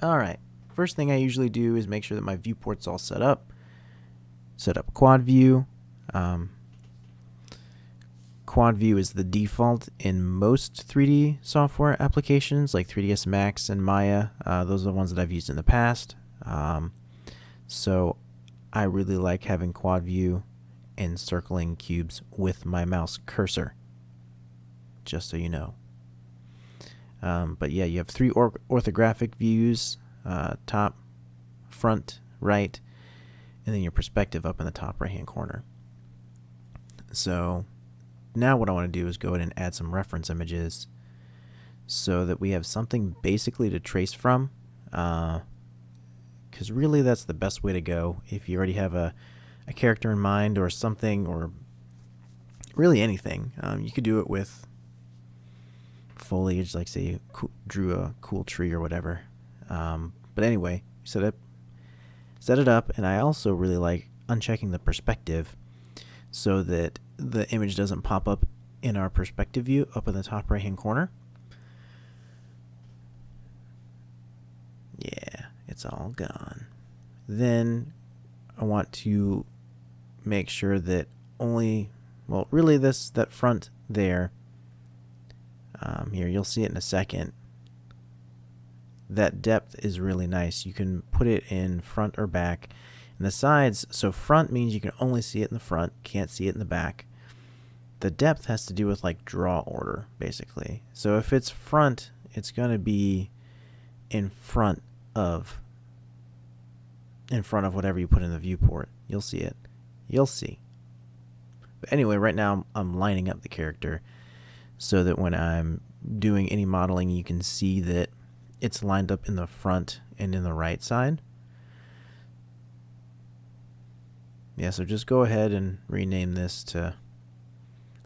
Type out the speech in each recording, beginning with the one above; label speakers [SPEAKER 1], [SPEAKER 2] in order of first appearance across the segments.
[SPEAKER 1] Alright, first thing I usually do is make sure that my viewport's all set up. Set up quad view. Quad view is the default in most 3D software applications like 3ds Max and Maya. Those are the ones that I've used in the past. So I really like having quad view and circling cubes with my mouse cursor, just so you know. But yeah, you have three orthographic views, top, front, right, and then your perspective up in the top right hand corner. So now what I want to do is go ahead and add some reference images so that we have something basically to trace from, because really that's the best way to go. If you already have a character in mind or something, or really anything, you could do it with foliage, like say you drew a cool tree or whatever. But anyway, set it up, and I also really like unchecking the perspective so that the image doesn't pop up in our perspective view up in the top right hand corner. Yeah, it's all gone. Then I want to make sure that really that front there, here you'll see it in a second, that depth is really nice. You can put it in front or back. And the sides, so front means you can only see it in the front, can't see it in the back. The depth has to do with like draw order, basically. So if it's front, it's going to be in front of whatever you put in the viewport. You'll see it. You'll see. But anyway, right now I'm lining up the character so that when I'm doing any modeling, you can see that it's lined up in the front and in the right side. Yeah, so just go ahead and rename this to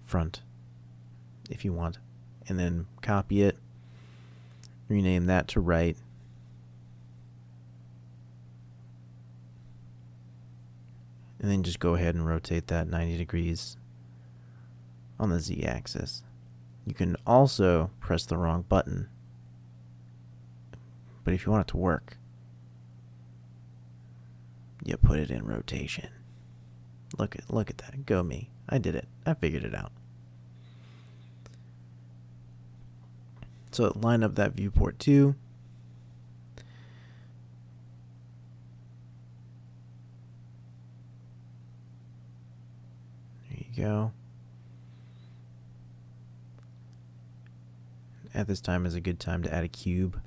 [SPEAKER 1] front if you want, and then copy it, rename that to right, and then just go ahead and rotate that 90 degrees on the z-axis. You can also press the wrong button, but if you want it to work, you put it in rotation. Look at that. Go me. I did it. I figured it out. So line up that viewport too. There you go. At this time is a good time to add a cube.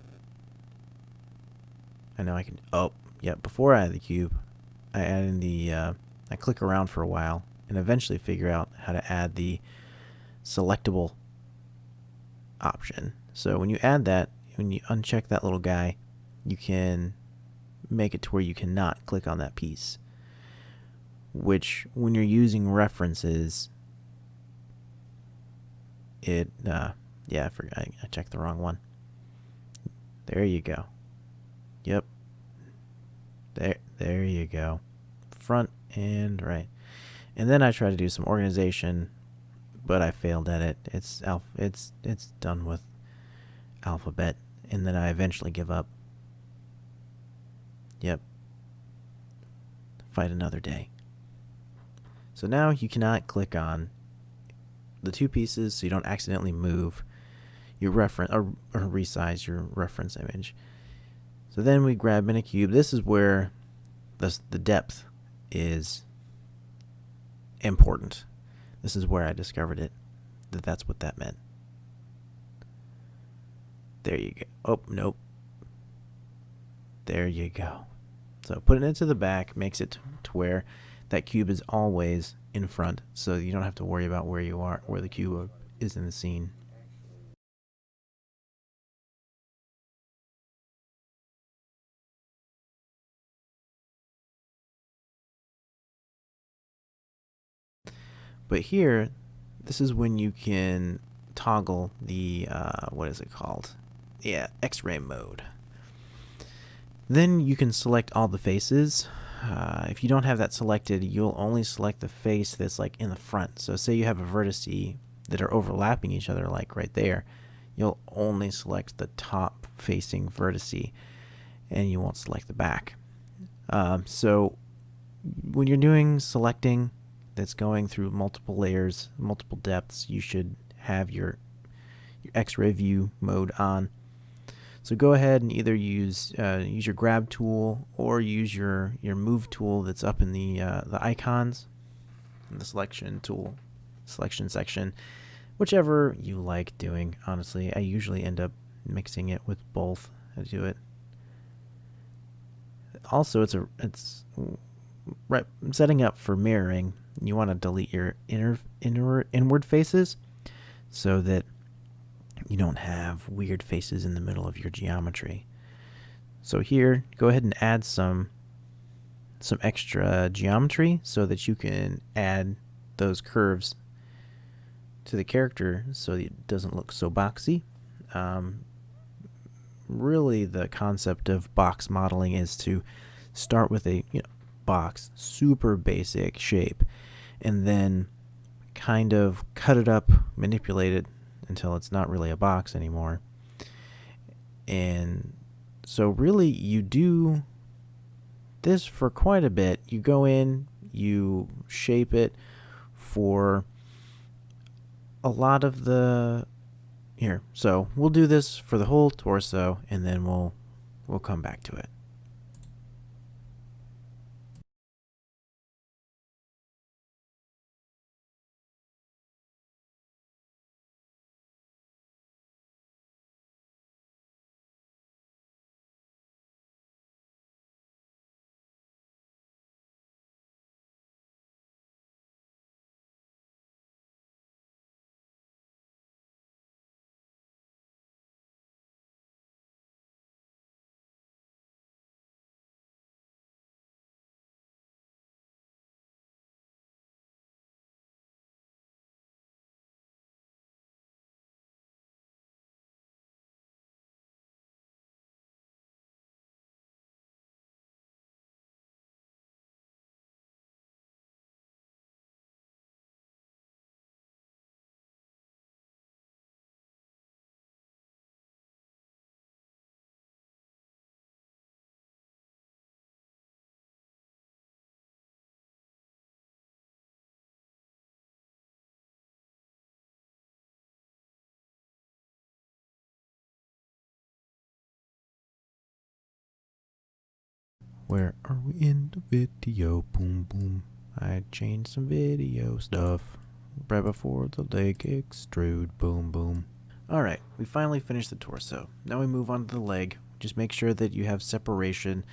[SPEAKER 1] I know I can. Oh, yeah. Before I add the cube, I add in the. I click around for a while and eventually figure out how to add the selectable option. So when you add that, when you uncheck that little guy, you can make it to where you cannot click on that piece. Which, when you're using references, I checked the wrong one. There you go. Yep. There you go. Front and right. And then I try to do some organization, but I failed at it. It's done with alphabet, and then I eventually give up. Yep. Fight another day. So now you cannot click on the two pieces so you don't accidentally move your reference or resize your reference image. So then we grab in a cube. This is where the depth is important. This is where I discovered it, that's what that meant. There you go. Oh, nope. There you go. So putting it to the back makes it to where that cube is always in front, so you don't have to worry about where the cube is in the scene. But here, this is when you can toggle the, what is it called? Yeah, X-ray mode. Then you can select all the faces. If you don't have that selected, you'll only select the face that's like in the front. So say you have a vertice that are overlapping each other, like right there, you'll only select the top facing vertice. and you won't select the back. So when you're doing selecting that's going through multiple layers, multiple depths, you should have your X-ray view mode on. So go ahead and either use your grab tool or use your move tool that's up in the icons in the selection section, whichever you like doing. Honestly, I usually end up mixing it with both. I do it. Also, it's setting up for mirroring. You want to delete your inward faces so that you don't have weird faces in the middle of your geometry. So here, go ahead and add some extra geometry so that you can add those curves to the character so that it doesn't look so boxy. Really, the concept of box modeling is to start with a box, super basic shape, and then kind of cut it up, manipulate it until it's not really a box anymore. And so really you do this for quite a bit. You go in, you shape it for a lot of the here. So we'll do this for the whole torso, and then we'll come back to it. Where are we in the video? Boom, boom. I changed some video stuff right before the leg extrude. Boom, boom. Alright, we finally finished the torso. Now we move on to the leg. Just make sure that you have separation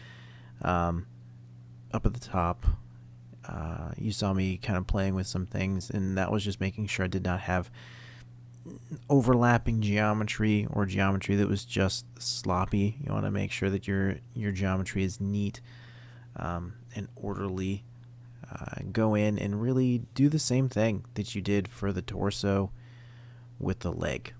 [SPEAKER 1] up at the top. You saw me kind of playing with some things, and that was just making sure I did not have overlapping geometry or geometry that was just sloppy. You want to make sure that your geometry is neat and orderly. Go in and really do the same thing that you did for the torso with the leg.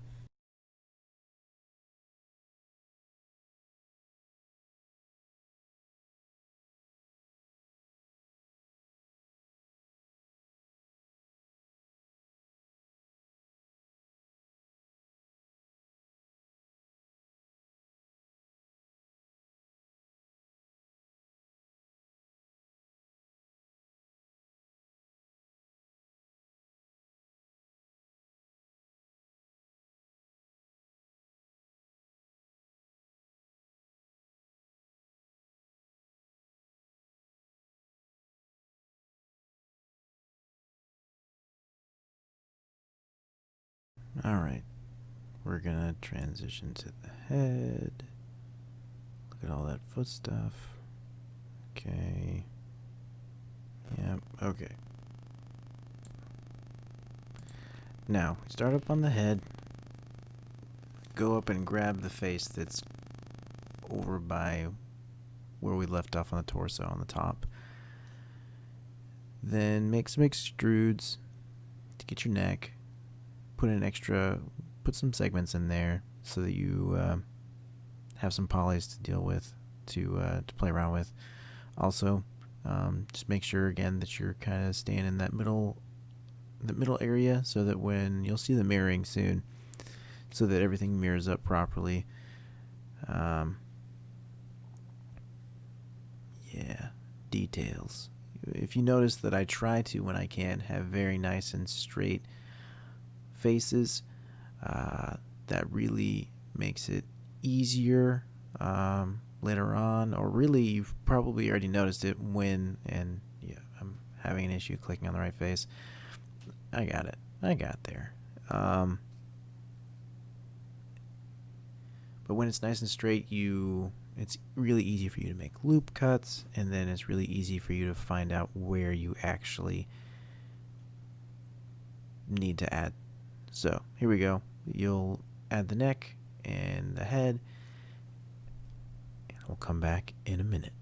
[SPEAKER 1] Alright, we're gonna transition to the head. Look at all that foot stuff. Okay. Yep, okay. Now, start up on the head. Go up and grab the face that's over by where we left off on the torso on the top. Then make some extrudes to get your neck. Put some segments in there so that you have some polys to deal with, to play around with. Also, just make sure again that you're kind of staying in that middle area so that when you'll see the mirroring soon, so that everything mirrors up properly. details. If you notice that I try to, when I can, have very nice and straight faces, that really makes it easier later on, or really you've probably already noticed it when, and yeah, I'm having an issue clicking on the right face. I got it. I got there. But when it's nice and straight, it's really easy for you to make loop cuts, and then it's really easy for you to find out where you actually need to add. So here we go. You'll add the neck and the head, and we'll come back in a minute.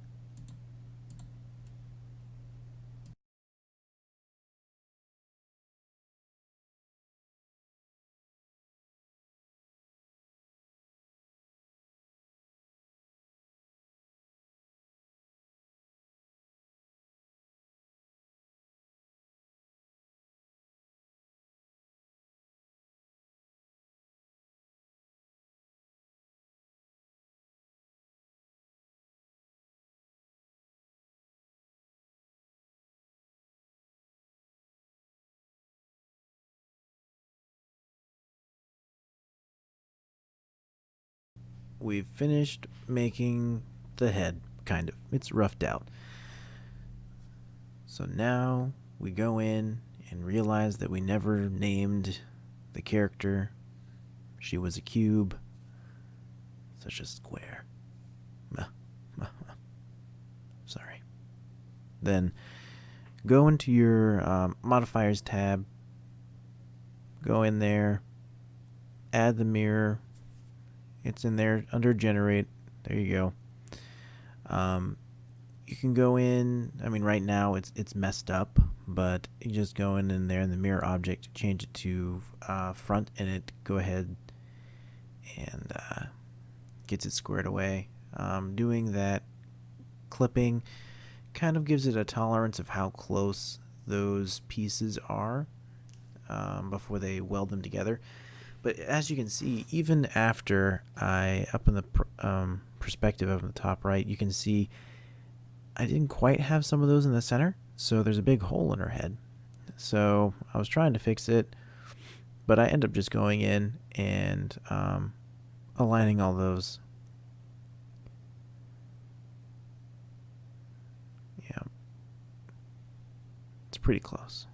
[SPEAKER 1] We've finished making the head, kind of. It's roughed out. So now we go in and realize that we never named the character. She was a cube, such a square. Sorry. Then go into your modifiers tab, go in there, add the mirror. It's in there under generate. There you go. You can go in. I mean, right now it's messed up, but you just go in there in the mirror object, change it to front, and it go ahead and gets it squared away. Doing that clipping kind of gives it a tolerance of how close those pieces are before they weld them together. But as you can see, even after up in the perspective up in the top right, you can see I didn't quite have some of those in the center, so there's a big hole in her head. So I was trying to fix it, but I end up just going in and aligning all those. Yeah, it's pretty close.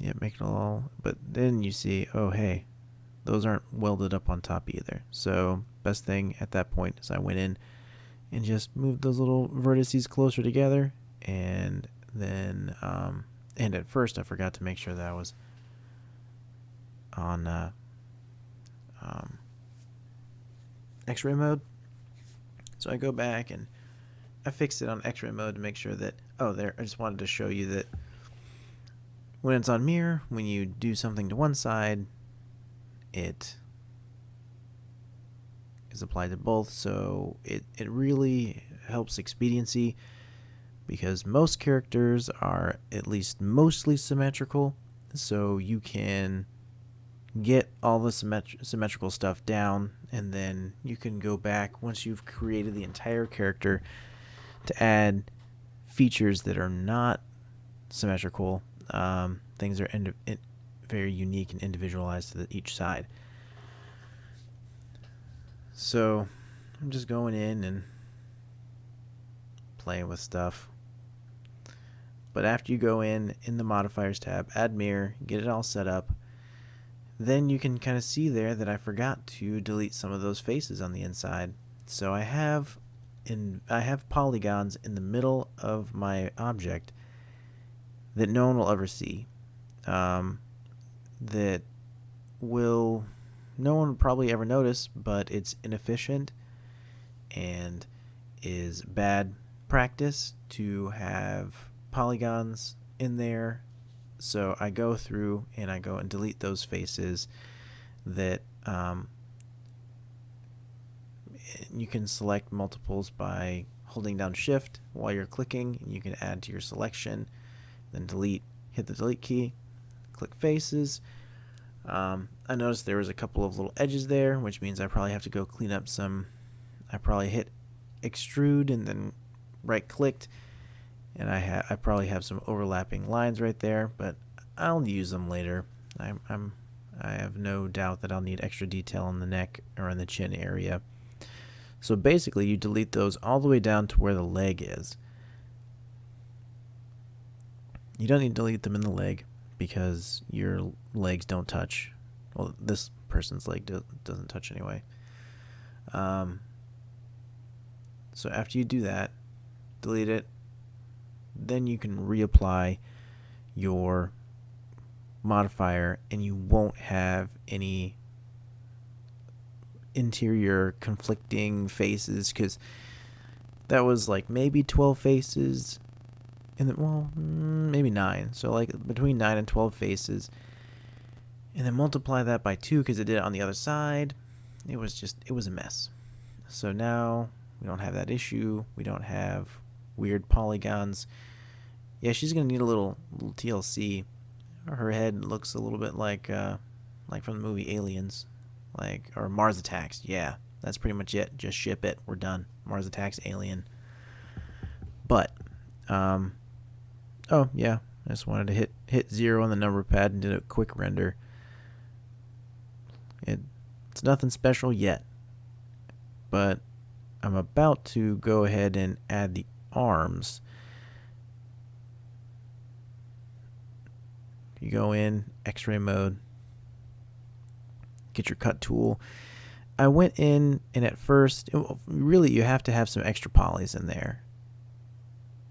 [SPEAKER 1] Yeah, make it all. But then you see, oh hey, those aren't welded up on top either. So best thing at that point is I went in and just moved those little vertices closer together, and then and at first I forgot to make sure that I was on X-ray mode. So I go back and I fixed it on X-ray mode to make sure that, oh there, I just wanted to show you that when it's on mirror, when you do something to one side, it is applied to both, so it really helps expediency, because most characters are at least mostly symmetrical, so you can get all the symmetrical stuff down, and then you can go back once you've created the entire character to add features that are not symmetrical, things that are very unique and individualized to each side. So I'm just going in and playing with stuff. But after you go in the modifiers tab, add mirror, get it all set up, then you can kind of see there that I forgot to delete some of those faces on the inside. So I have polygons in the middle of my object that no one will ever see. That will no one will probably ever notice, but it's inefficient and is bad practice to have polygons in there. So I go through and I go and delete those faces that you can select multiples by holding down shift while you're clicking, and you can add to your selection, then delete, hit the delete key, click faces. I noticed there was a couple of little edges there, which means I probably have to go clean up some. I probably hit extrude and then right clicked, and I probably have some overlapping lines right there, but I'll use them later. I have no doubt that I'll need extra detail on the neck or in the chin area. So basically, you delete those all the way down to where the leg is. You don't need to delete them in the leg because your legs don't touch. Well, this person's leg doesn't touch anyway. So after you do that, delete it, then you can reapply your modifier and you won't have any interior conflicting faces, because that was like maybe 12 faces and well, maybe 9, so like between 9 and 12 faces, and then multiply that by 2 because it did it on the other side. It was a mess. So now we don't have that issue. We don't have weird polygons. Yeah, she's gonna need a little TLC. Her head looks a little bit like from the movie Aliens, or Mars Attacks. Yeah, that's pretty much it. Just ship it. We're done. Mars Attacks, Alien. But, oh yeah, I just wanted to hit 0 on the number pad and did a quick render. It's nothing special yet, but I'm about to go ahead and add the arms. You go in X-ray mode, get your cut tool. I went in, and at first, really you have to have some extra polys in there.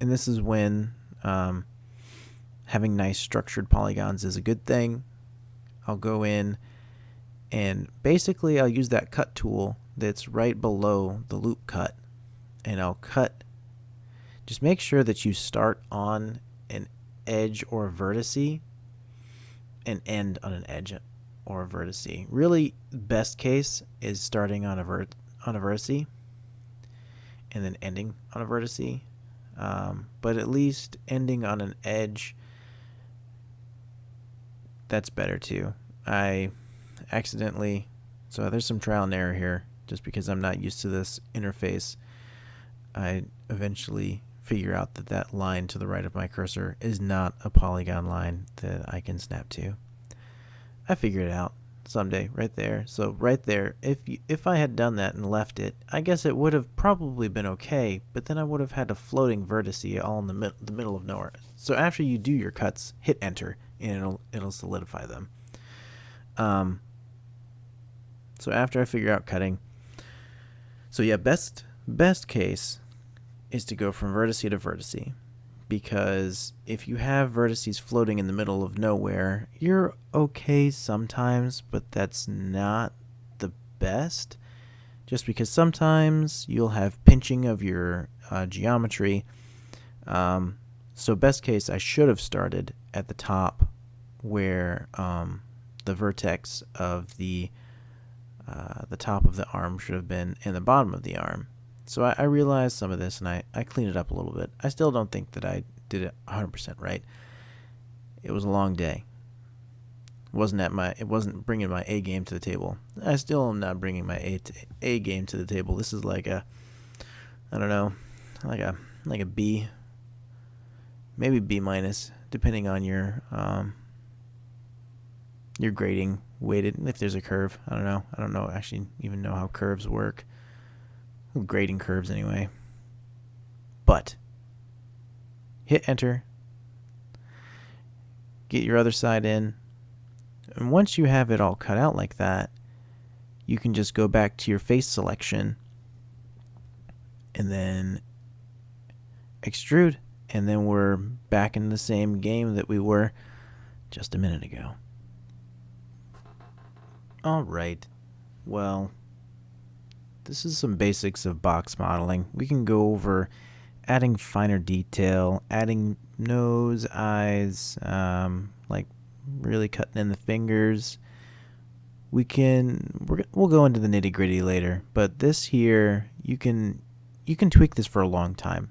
[SPEAKER 1] And this is when having nice structured polygons is a good thing. I'll go in and basically I'll use that cut tool that's right below the loop cut, and I'll cut. Just make sure that you start on an edge or a vertice and end on an edge or a vertice. Really, best case is starting on a vertice and then ending on a vertice. But at least ending on an edge, that's better too. I accidentally, so there's some trial and error here, just because I'm not used to this interface. I eventually figure out that line to the right of my cursor is not a polygon line that I can snap to. I figured it out someday right there. So right there, if I had done that and left it, I guess it would have probably been okay, but then I would have had a floating vertice all in the middle of nowhere. So after you do your cuts, hit enter and it'll solidify them. So after I figure out cutting, so yeah, best case is to go from vertice to vertice, because if you have vertices floating in the middle of nowhere, you're okay sometimes, but that's not the best, just because sometimes you'll have pinching of your geometry. So best case, I should have started at the top where the vertex of the top of the arm should have been in the bottom of the arm. So I realized some of this, and I cleaned it up a little bit. I still don't think that I did it 100% right. It was a long day. It wasn't bringing my A game to the table. I still am not bringing my A game to the table. This is like a B, maybe B minus, depending on your grading weighted. If there's a curve, I don't know actually even know how curves work. Grading curves anyway. But hit enter, get your other side in, and once you have it all cut out like that, you can just go back to your face selection and then extrude, and then we're back in the same game that we were just a minute ago. Alright, well, this is some basics of box modeling. We can go over adding finer detail, adding nose, eyes, like really cutting in the fingers. We'll go into the nitty gritty later, but this here, you can tweak this for a long time.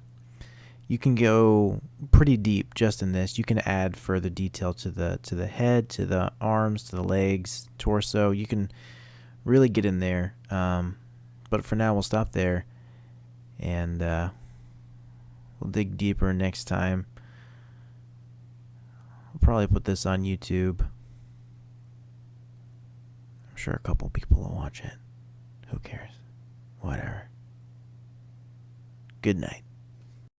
[SPEAKER 1] You can go pretty deep just in this. You can add further detail to the head, to the arms, to the legs, torso. You can really get in there. But for now, we'll stop there. And we'll dig deeper next time. I'll probably put this on YouTube. I'm sure a couple people will watch it. Who cares? Whatever. Good night.